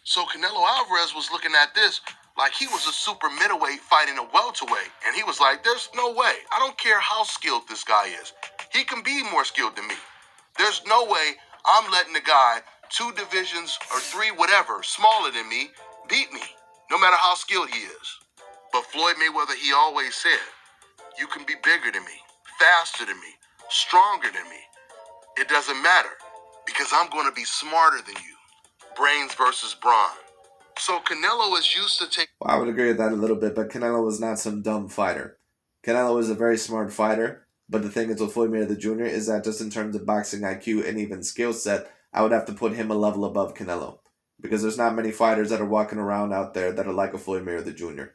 So Canelo Alvarez was looking at this like he was a super middleweight fighting a welterweight. And he was like, there's no way. I don't care how skilled this guy is. He can be more skilled than me. There's no way I'm letting the guy 2 divisions or 3, whatever, smaller than me, beat me, no matter how skilled he is. But Floyd Mayweather, he always said, you can be bigger than me, faster than me, stronger than me. It doesn't matter because I'm going to be smarter than you. Brains versus brawn. So Canelo is used to take. Well, I would agree with that a little bit, but Canelo was not some dumb fighter. Canelo is a very smart fighter, but the thing is with Floyd Mayweather Jr. is that just in terms of boxing IQ and even skill set, I would have to put him a level above Canelo. Because there's not many fighters that are walking around out there that are like a Floyd Mayweather Jr.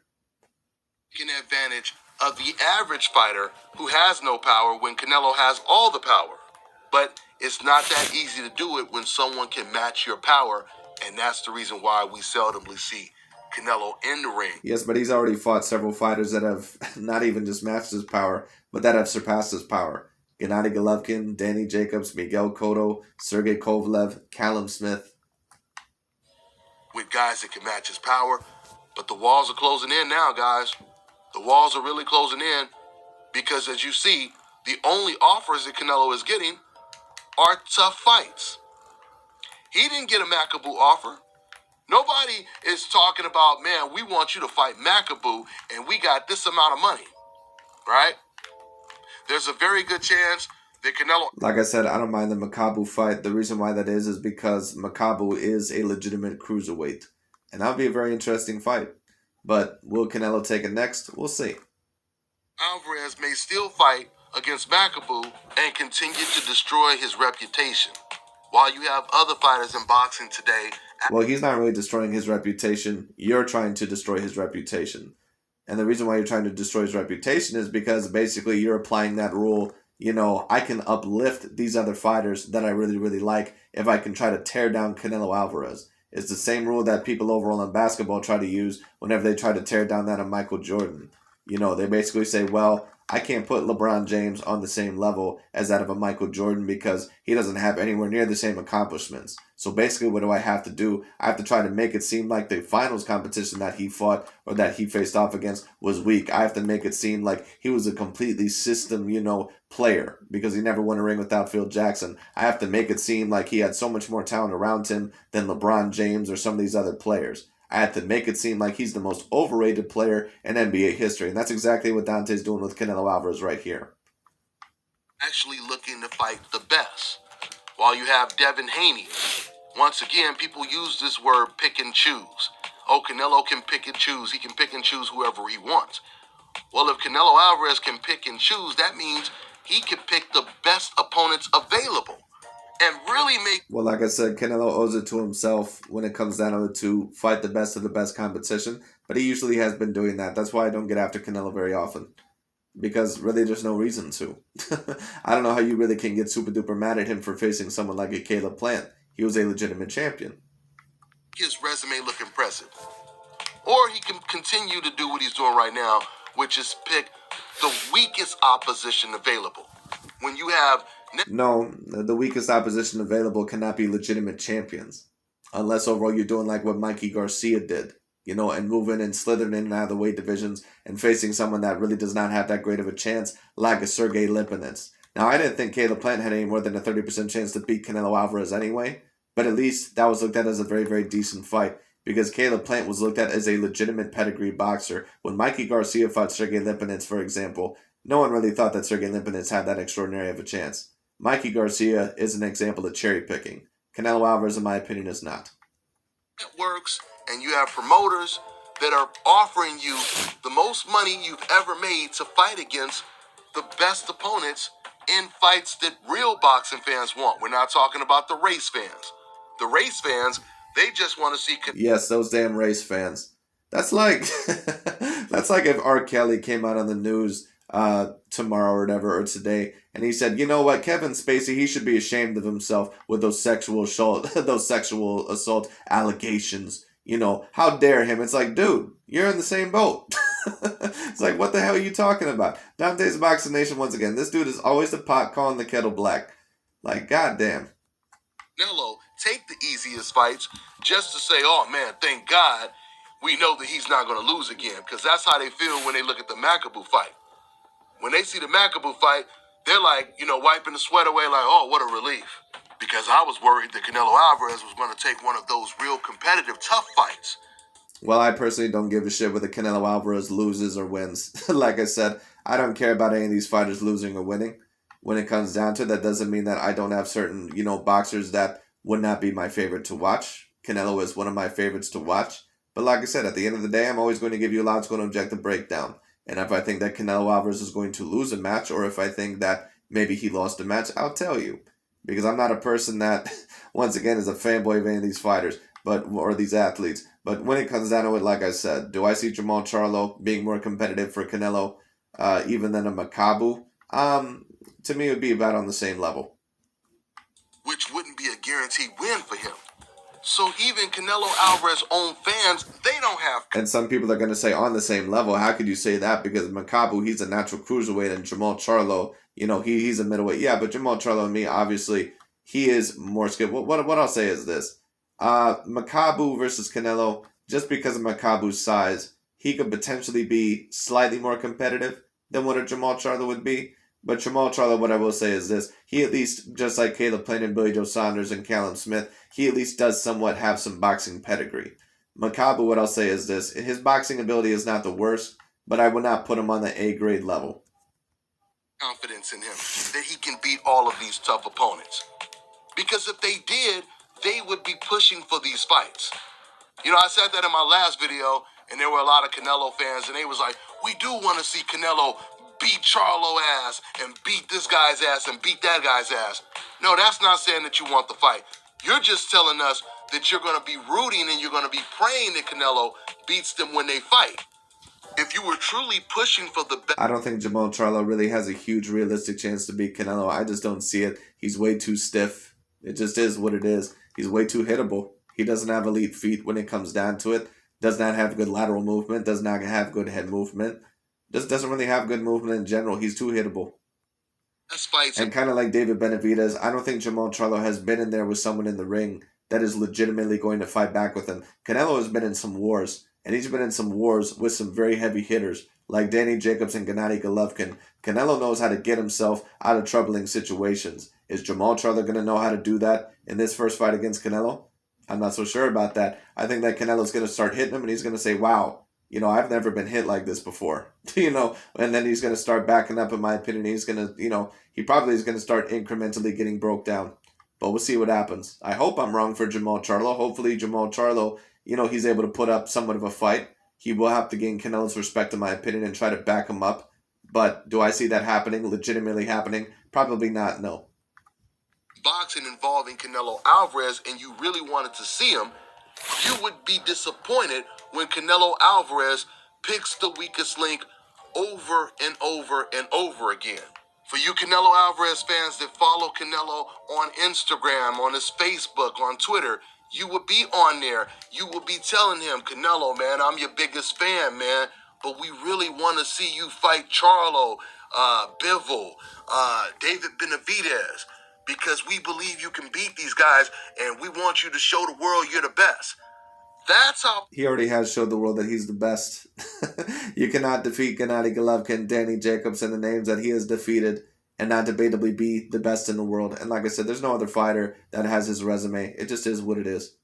Taking advantage of the average fighter who has no power when Canelo has all the power. But It's not that easy to do it when someone can match your power, and that's the reason why we seldomly see Canelo in the ring. Yes, but he's already fought several fighters that have not even just matched his power, but that have surpassed his power. Gennady Golovkin, Danny Jacobs, Miguel Cotto, Sergey Kovalev, Callum Smith. With guys that can match his power, but the walls are closing in now, guys. The walls are really closing in because, as you see, the only offers that Canelo is getting are tough fights. He didn't get a Macaboo offer. Nobody is talking about, man, we want you to fight Macaboo and we got this amount of money, right? There's a very good chance that Canelo... Like I said, I don't mind the Macaboo fight. The reason why that is because Macaboo is a legitimate cruiserweight. And that'll be a very interesting fight. But will Canelo take it next? We'll see. Alvarez may still fight against Macaboo and continue to destroy his reputation. While you have other fighters in boxing today... Well, he's not really destroying his reputation. You're trying to destroy his reputation. And the reason why you're trying to destroy his reputation is because basically you're applying that rule, I can uplift these other fighters that I really, really like if I can try to tear down Canelo Alvarez. It's the same rule that people overall in basketball try to use whenever they try to tear down that of Michael Jordan. They basically say, well, I can't put LeBron James on the same level as that of a Michael Jordan because he doesn't have anywhere near the same accomplishments. So basically what do I have to do? I have to try to make it seem like the finals competition that he fought or that he faced off against was weak. I have to make it seem like he was a completely system, player because he never won a ring without Phil Jackson. I have to make it seem like he had so much more talent around him than LeBron James or some of these other players. I had to make it seem like he's the most overrated player in NBA history. And that's exactly what Dante's doing with Canelo Alvarez right here. Actually looking to fight the best. While you have Devin Haney. Once again, people use this word pick and choose. Oh, Canelo can pick and choose. He can pick and choose whoever he wants. Well, if Canelo Alvarez can pick and choose, that means he can pick the best opponents available. And really make... Well, like I said, Canelo owes it to himself when it comes down to fight the best of the best competition. But he usually has been doing that. That's why I don't get after Canelo very often. Because really there's no reason to. I don't know how you really can get super duper mad at him for facing someone like a Caleb Plant. He was a legitimate champion. His resume look impressive. Or he can continue to do what he's doing right now, which is pick the weakest opposition available. When you have... No, the weakest opposition available cannot be legitimate champions. Unless overall you're doing like what Mikey Garcia did, and moving and slithering in and out of the weight divisions and facing someone that really does not have that great of a chance, like a Sergey Lipinets. Now, I didn't think Caleb Plant had any more than a 30% chance to beat Canelo Alvarez anyway, but at least that was looked at as a very, very decent fight because Caleb Plant was looked at as a legitimate pedigree boxer. When Mikey Garcia fought Sergey Lipinets, for example, no one really thought that Sergey Lipinets had that extraordinary of a chance. Mikey Garcia is an example of cherry picking. Canelo Alvarez, in my opinion, is not. It works, and you have promoters that are offering you the most money you've ever made to fight against the best opponents in fights that real boxing fans want. We're not talking about the race fans. The race fans, they just want to see... Yes, those damn race fans. That's like that's like if R. Kelly came out on the news tomorrow or whatever, or today, and he said, you know what, Kevin Spacey, he should be ashamed of himself with those sexual assault allegations. How dare him? It's like, dude, you're in the same boat. It's like, what the hell are you talking about? Dante's Boxing Nation, once again, this dude is always the pot calling the kettle black. Like, goddamn. Canelo take the easiest fights just to say, oh man, thank God we know that he's not going to lose again, because that's how they feel when they look at the Macaboo fight. When they see the Macaboo fight, they're like, wiping the sweat away like, oh, what a relief. Because I was worried that Canelo Alvarez was going to take one of those real competitive, tough fights. Well, I personally don't give a shit whether Canelo Alvarez loses or wins. Like I said, I don't care about any of these fighters losing or winning. When it comes down to it, that doesn't mean that I don't have certain, boxers that would not be my favorite to watch. Canelo is one of my favorites to watch. But like I said, at the end of the day, I'm always going to give you a logical and objective breakdown. And if I think that Canelo Alvarez is going to lose a match, or if I think that maybe he lost a match, I'll tell you. Because I'm not a person that, once again, is a fanboy of any of these fighters or these athletes. But when it comes down to it, like I said, do I see Jermall Charlo being more competitive for Canelo even than a Macaboo? To me, it would be about on the same level. which wouldn't be a guaranteed win for him. So even Canelo Alvarez's own fans, they don't have. And some people are going to say on the same level. How could you say that? Because Makabu, he's a natural cruiserweight, and Jermall Charlo, he's a middleweight. Yeah, but Jermall Charlo and me, obviously, he is more skilled. What I'll say is this. Makabu versus Canelo, just because of Makabu's size, he could potentially be slightly more competitive than what a Jermall Charlo would be. But Jermall Charlo, what I will say is this. He at least, just like Caleb Plant and Billy Joe Saunders and Callum Smith, he at least does somewhat have some boxing pedigree. Makabu, what I'll say is this. His boxing ability is not the worst, but I would not put him on the A-grade level. Confidence in him that he can beat all of these tough opponents. Because if they did, they would be pushing for these fights. I said that in my last video, and there were a lot of Canelo fans, and they was like, we do want to see Canelo beat Charlo ass, and beat this guy's ass, and beat that guy's ass. No, that's not saying that you want the fight. You're just telling us that you're going to be rooting and you're going to be praying that Canelo beats them when they fight. If you were truly pushing for the best... I don't think Jermall Charlo really has a huge realistic chance to beat Canelo. I just don't see it. He's way too stiff. It just is what it is. He's way too hittable. He doesn't have elite feet when it comes down to it. Does not have good lateral movement. Does not have good head movement. Just doesn't really have good movement in general. He's too hittable. And kind of like David Benavidez, I don't think Jermall Charlo has been in there with someone in the ring that is legitimately going to fight back with him. Canelo has been in some wars, and he's been in some wars with some very heavy hitters, like Danny Jacobs and Gennady Golovkin. Canelo knows how to get himself out of troubling situations. Is Jermall Charlo going to know how to do that in this first fight against Canelo? I'm not so sure about that. I think that Canelo's going to start hitting him, and he's going to say, wow, I've never been hit like this before, and then he's going to start backing up, in my opinion. He's going to, he probably is going to start incrementally getting broke down, but we'll see what happens. I hope I'm wrong for Jermall Charlo. Hopefully Jermall Charlo, he's able to put up somewhat of a fight. He will have to gain Canelo's respect, in my opinion, and try to back him up. But do I see that happening, legitimately happening? Probably not, no. Boxing involving Canelo Alvarez, and you really wanted to see him, you would be disappointed when Canelo Alvarez picks the weakest link over and over and over again. For you Canelo Alvarez fans that follow Canelo on Instagram, on his Facebook, on Twitter, you would be on there. You would be telling him, Canelo, man, I'm your biggest fan, man, but we really want to see you fight Charlo, Bivol, David Benavidez, because we believe you can beat these guys, and we want you to show the world you're the best. That's how... He already has showed the world that he's the best. You cannot defeat Gennady Golovkin, Danny Jacobs, and the names that he has defeated and not debatably be the best in the world. And like I said, there's no other fighter that has his resume. It just is what it is.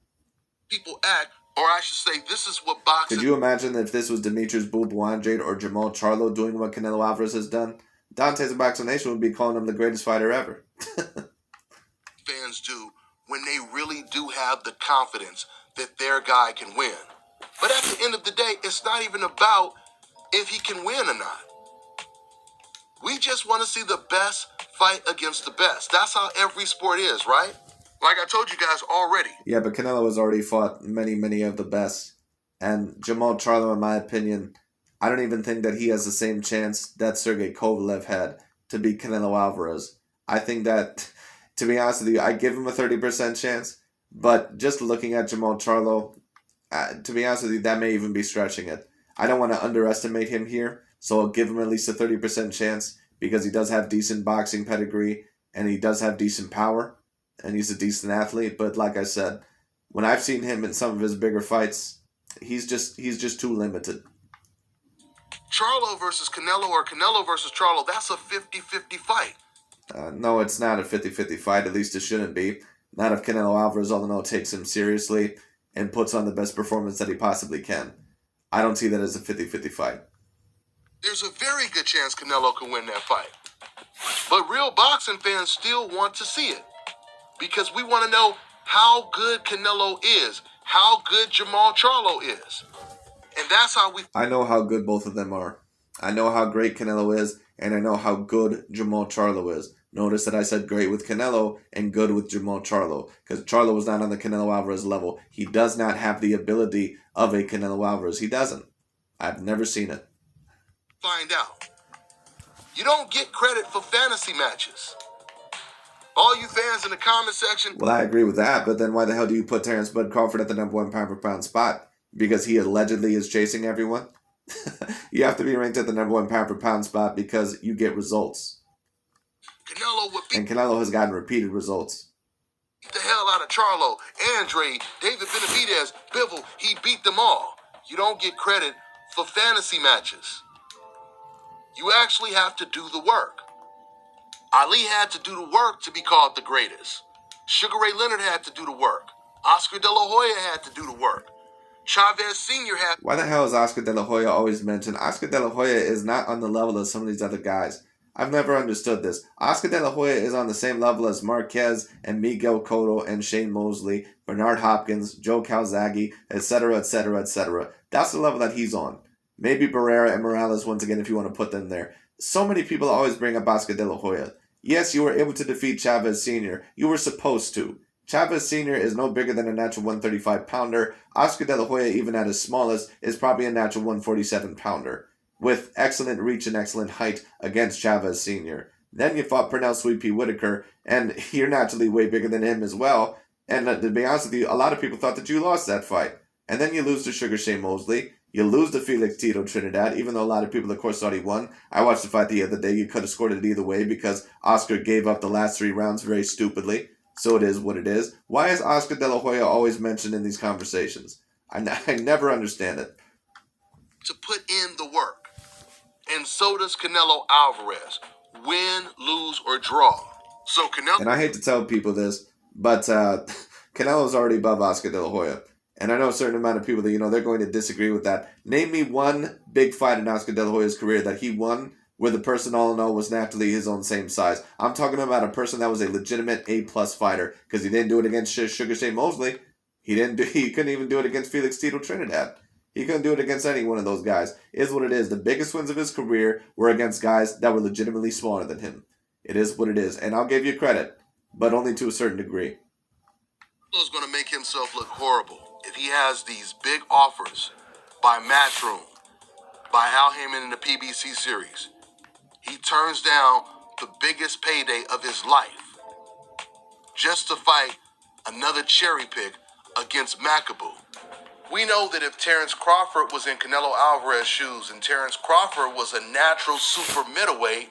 People act, or I should say, this is what boxing... Could you imagine if this was Demetrius Boubois-Andrade or Jermall Charlo doing what Canelo Alvarez has done? Dante's Boxing Nation would be calling him the greatest fighter ever. Fans do when they really do have the confidence that their guy can win. But at the end of the day, it's not even about if he can win or not. We just want to see the best fight against the best. That's how every sport is, right? Like I told you guys already. Yeah, but Canelo has already fought many, many of the best. And Jermall Charlo, in my opinion, I don't even think that he has the same chance that Sergey Kovalev had to beat Canelo Alvarez. I think that, to be honest with you, I give him a 30% chance. But just looking at Jermall Charlo, to be honest with you, that may even be stretching it. I don't want to underestimate him here, so I'll give him at least a 30% chance because he does have decent boxing pedigree and he does have decent power and he's a decent athlete. But like I said, when I've seen him in some of his bigger fights, he's just too limited. Charlo versus Canelo or Canelo versus Charlo, that's a 50-50 fight. No, it's not a 50-50 fight. At least it shouldn't be. Not if Canelo Alvarez, although takes him seriously and puts on the best performance that he possibly can. I don't see that as a 50-50 fight. There's a very good chance Canelo can win that fight. But real boxing fans still want to see it. Because we want to know how good Canelo is, how good Jermall Charlo is. And that's how we... I know how good both of them are. I know how great Canelo is, and I know how good Jermall Charlo is. Notice that I said great with Canelo and good with Jermall Charlo, because Charlo was not on the Canelo Alvarez level. He does not have the ability of a Canelo Alvarez. He doesn't. I've never seen it. Find out. You don't get credit for fantasy matches. All you fans in the comment section. Well, I agree with that, but then why the hell do you put Terrence Bud Crawford at the number 1 pound for pound spot? Because he allegedly is chasing everyone? You have to be ranked at the number 1 pound for pound spot because you get results. Canelo would beat And Canelo has gotten repeated results. the hell out of Charlo, Andre, David Benavidez, Bivol. He beat them all. You don't get credit for fantasy matches. You actually have to do the work. Ali had to do the work to be called the greatest. Sugar Ray Leonard had to do the work. Oscar De La Hoya had to do the work. Chavez Sr. had... Why the hell is Oscar De La Hoya always mentioned? Oscar De La Hoya is not on the level of some of these other guys. I've never understood this. Oscar De La Hoya is on the same level as Marquez and Miguel Cotto and Shane Mosley, Bernard Hopkins, Joe Calzaghe, etc., etc., etc. That's the level that he's on. Maybe Barrera and Morales once again if you want to put them there. So many people always bring up Oscar De La Hoya. Yes, you were able to defeat Chavez Sr. You were supposed to. Chavez Sr. is no bigger than a natural 135 pounder. Oscar De La Hoya, even at his smallest, is probably a natural 147 pounder, with excellent reach and excellent height against Chavez Sr. Then you fought Pernell Sweet Pea Whitaker, and you're naturally way bigger than him as well. And to be honest with you, a lot of people thought that you lost that fight. And then you lose to Sugar Shane Mosley. You lose to Felix Tito Trinidad, even though a lot of people, of course, thought he won. I watched the fight the other day. You could have scored it either way because Oscar gave up the last 3 rounds very stupidly. So it is what it is. Why is Oscar De La Hoya always mentioned in these conversations? I never understand it. to put in the work. And so does Canelo Alvarez. Win, lose, or draw. So Canelo... And I hate to tell people this, but Canelo's already above Oscar De La Hoya. And I know a certain amount of people that, they're going to disagree with that. Name me one big fight in Oscar De La Hoya's career that he won where the person all in all was naturally his own same size. I'm talking about a person that was a legitimate A-plus fighter, because he didn't do it against Sugar Shane Mosley. He couldn't even do it against Felix Tito Trinidad. He couldn't do it against any one of those guys. It is what it is. The biggest wins of his career were against guys that were legitimately smaller than him. It is what it is. And I'll give you credit, but only to a certain degree. Canelo's going to make himself look horrible if he has these big offers by Matchroom, by Al Heyman in the PBC series. He turns down the biggest payday of his life just to fight another cherry pick against Macaboo. We know that if Terrence Crawford was in Canelo Alvarez's shoes and Terrence Crawford was a natural super middleweight,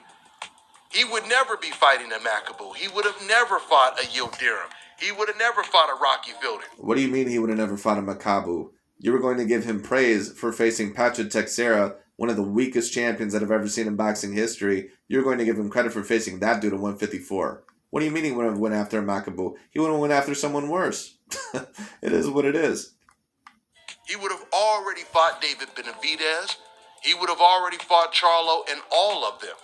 he would never be fighting a Macaboo. He would have never fought a Yildirim. He would have never fought a Rocky Fielding. What do you mean he would have never fought a Macaboo? You were going to give him praise for facing Patrick Teixeira, one of the weakest champions that I've ever seen in boxing history. You're going to give him credit for facing that dude at 154. What do you mean he would have went after a Macaboo? He would have went after someone worse. It is what it is. He would have already fought David Benavidez. He would have already fought Charlo and all of them.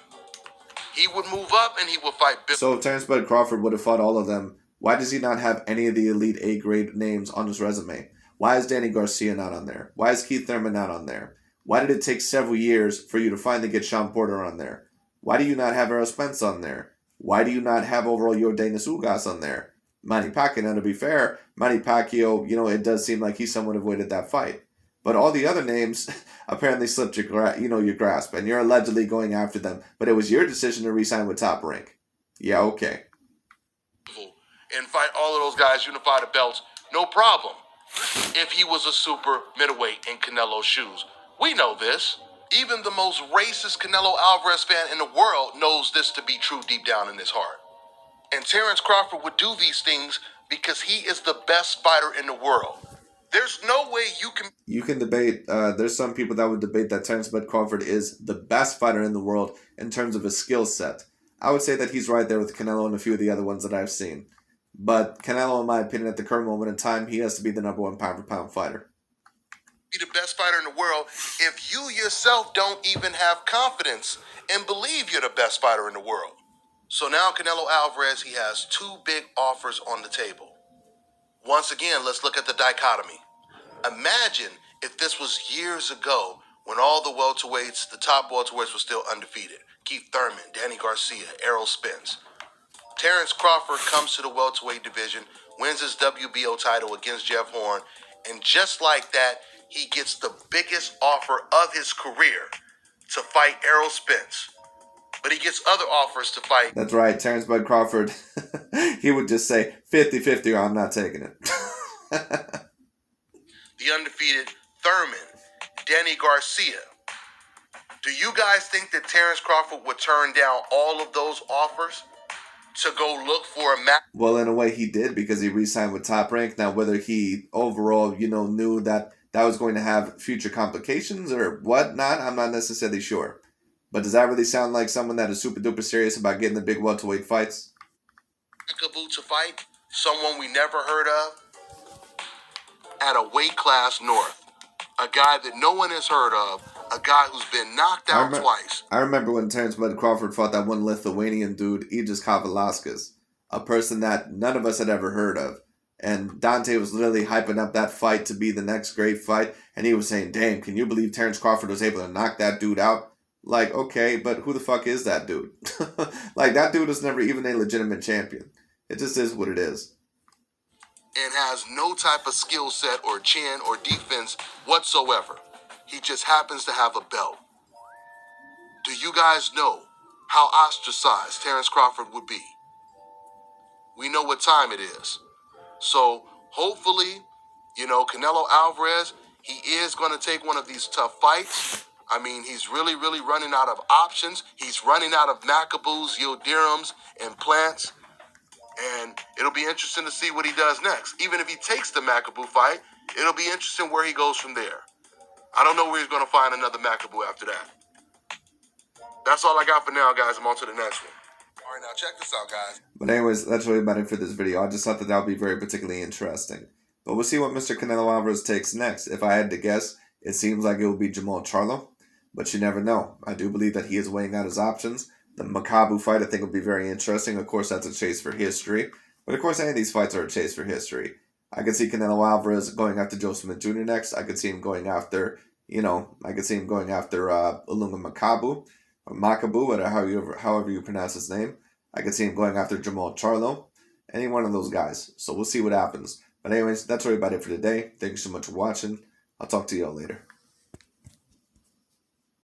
He would move up and he would fight Bill. So if Terrence Bud Crawford would have fought all of them, why does he not have any of the elite A-grade names on his resume? Why is Danny Garcia not on there? Why is Keith Thurman not on there? Why did it take several years for you to finally get Sean Porter on there? Why do you not have Errol Spence on there? Why do you not have overall Yordenis Ugas on there? Manny Pacquiao, now to be fair, Manny Pacquiao, it does seem like he somewhat avoided that fight. But all the other names apparently slipped your grasp, and you're allegedly going after them. But it was your decision to re-sign with Top Rank. Yeah, okay. And fight all of those guys, unify the belts, no problem. If he was a super middleweight in Canelo's shoes. We know this. Even the most racist Canelo Alvarez fan in the world knows this to be true deep down in his heart. And Terrence Crawford would do these things because he is the best fighter in the world. There's no way you can... You can debate, there's some people that would debate that Terrence Bud Crawford is the best fighter in the world in terms of his skill set. I would say that he's right there with Canelo and a few of the other ones that I've seen. But Canelo, in my opinion, at the current moment in time, he has to be the number 1 pound-for-pound fighter. Be the best fighter in the world if you yourself don't even have confidence and believe you're the best fighter in the world. So now Canelo Alvarez, he has 2 big offers on the table. Once again, let's look at the dichotomy. Imagine if this was years ago when all the welterweights, the top welterweights were still undefeated. Keith Thurman, Danny Garcia, Errol Spence. Terrence Crawford comes to the welterweight division, wins his WBO title against Jeff Horn, and just like that, he gets the biggest offer of his career to fight Errol Spence. But he gets other offers to fight. That's right, Terrence Bud Crawford He would just say 50-50 or I'm not taking it. The undefeated Thurman, Danny Garcia. Do you guys think that Terrence Crawford would turn down all of those offers to go look for a match? Well, in a way he did, because he re-signed with Top Rank. Now, whether he overall, knew that that was going to have future complications or whatnot, I'm not necessarily sure. But does that really sound like someone that is super duper serious about getting the big welterweight fights? Makabu to fight someone we never heard of at a weight class north. A guy that no one has heard of. A guy who's been knocked out twice. I remember when Terrence Bud Crawford fought that one Lithuanian dude, Aegis Kavaliauskas, a person that none of us had ever heard of. And Dante was literally hyping up that fight to be the next great fight. And he was saying, damn, can you believe Terrence Crawford was able to knock that dude out? Like, okay, but who the fuck is that dude? Like, that dude was never even a legitimate champion. It just is what it is. And has no type of skill set or chin or defense whatsoever. He just happens to have a belt. Do you guys know how ostracized Terrence Crawford would be? We know what time it is. So hopefully, Canelo Alvarez, he is going to take one of these tough fights. I mean, he's really, really running out of options. He's running out of Macabus, Yildirams, and Plants. And it'll be interesting to see what he does next. Even if he takes the Makabu fight, it'll be interesting where he goes from there. I don't know where he's going to find another Makabu after that. That's all I got for now, guys. I'm on to the next one. All right, now check this out, guys. But anyways, that's really about it for this video. I just thought that would be very particularly interesting. But we'll see what Mr. Canelo Alvarez takes next. If I had to guess, it seems like it will be Jermall Charlo. But you never know. I do believe that he is weighing out his options. The Makabu fight, I think, will be very interesting. Of course, that's a chase for history. But of course, any of these fights are a chase for history. I could see Canelo Alvarez going after Joe Smith Jr. next. I could see him going after, Ilunga Makabu, or Makabu, however you pronounce his name. I could see him going after Jermall Charlo. Any one of those guys. So we'll see what happens. But anyways, that's really about it for today. Thank you so much for watching. I'll talk to you all later.